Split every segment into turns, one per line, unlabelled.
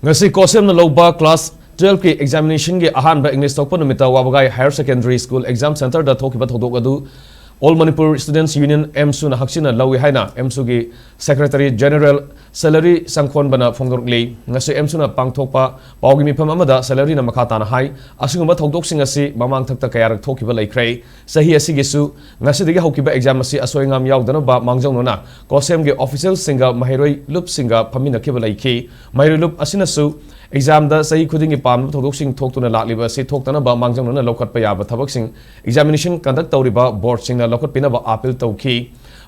Ngasi kosem na loba class 12 ki examination ge ahanba English tokpa numita Wabagai Higher Secondary School Exam Center da Thokkhiba Thoudok adu All Manipur Students Union Amsu na Hakchinna lawi Haina Amsu gi Secretary General Salary Sangkhon bana Fongdorakli ngasi Amsu na pangthokpa pawgi mifam amada salary na makata na hai asingumba Thoudok sing asi mamang thakta kayarak Thokkhiba laikrai sahi asi gisu ngasi digi haukiba exam asi asoingam yaudana ba mangjong na kosem ge official singa mahiroi lup singa phamina kiba laiki mahiroi lup asina su exam da sahi khudingi pam Thoudok sing thoktuna lakliba si thoktana ba mangjong na lokat pa yaba thabak sing examination conduct tawriba board sing na lokat pinaba appeal tawki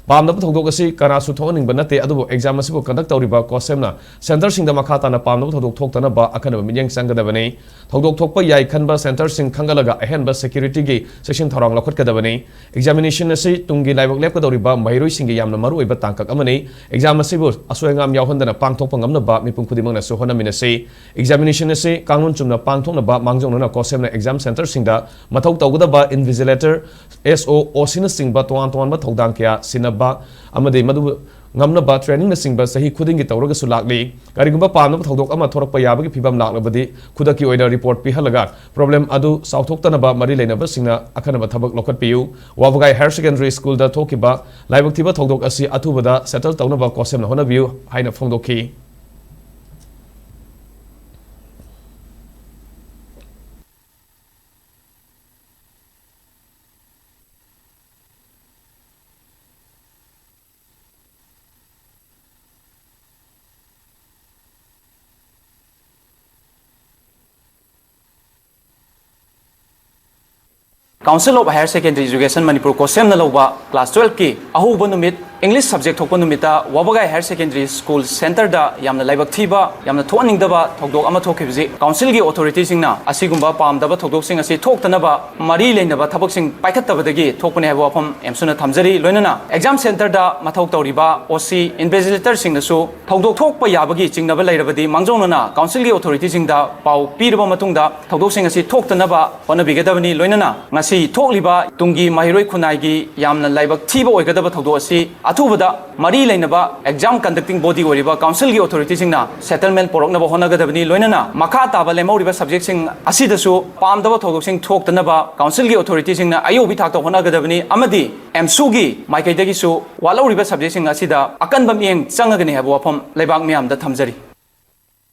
Pam Thoudok asi kana su thoning banate adu exam asibu conduct tawriba kosemna center sing da makhata na pam Thoudok thoktana ba akana minyang sanggadabani Thoudok thokpa yai khanba center sing khangalaga ahenba security gi section thorang lokhat kadabani examination asi tungi laibak lep kadawriba mahiroi sing gi yamna maru oiba tangkak amani exam asibu asoengam yawhandana pangthokpa ngamna ba mipum khudimangna su honaminasi examination asi kangun chumna pangthokna ba mangjong na kosemna exam center sing da mathau tawgada invigilator SO osina sing ba tuan ba thodang kya sinaba amade madu ngamna ba training na singba sahi khudingi tawraga su lakli karigumba pamna Thoudok ama thorakpa yabagi phibam laklabadi khudaki oina report pi halaga problem adu sauthokta ba mari leinaba singna akhana ba thabak lokat piu Wabagai Higher Secondary School da Thokkhiba laibak thiba Thoudok asi athubada settle tawna ba kosem na hona view haina Fongdokhi
Council of Higher Secondary Education Manipur kosem na loba class 12 ki ahuba numit English subject thokpa numita Wabagai Higher Secondary School Center da yamna laibak thiba yamna thoning daba Thoudok ama thokhibji council gi authority singna asigumba pam daba Thoudok sing asi thoktana ba mari leinaba thabak sing paikhattabadagi thokpane habo afam emsuna thamjari loinana exam center da mathok tawriba OC invigilator singna su Thoudok thokpa yabagi chingnaba leirabadi mangjongna council gi authority singda pau piraba matungda Thoudok sing asi thoktana ba honabigadabani loinana ngasi Thokkhiba tungi mahiroi khunai gi yamna laibak thiba oigadaba Thoudok asi athubada mari leinaba exam conducting body oriba council gi authority singna settlement porokna ba honagadabani loinana makha taba lemoriba subject sing asidasu pamdaba Thoudok sing thoktanaba council gi authority singna ayobi thakta honagadabani amadi Amsu gi maikaidagi su waloriba subject sing asida akanba mieng changagani habo afam leibak miyam da thamjari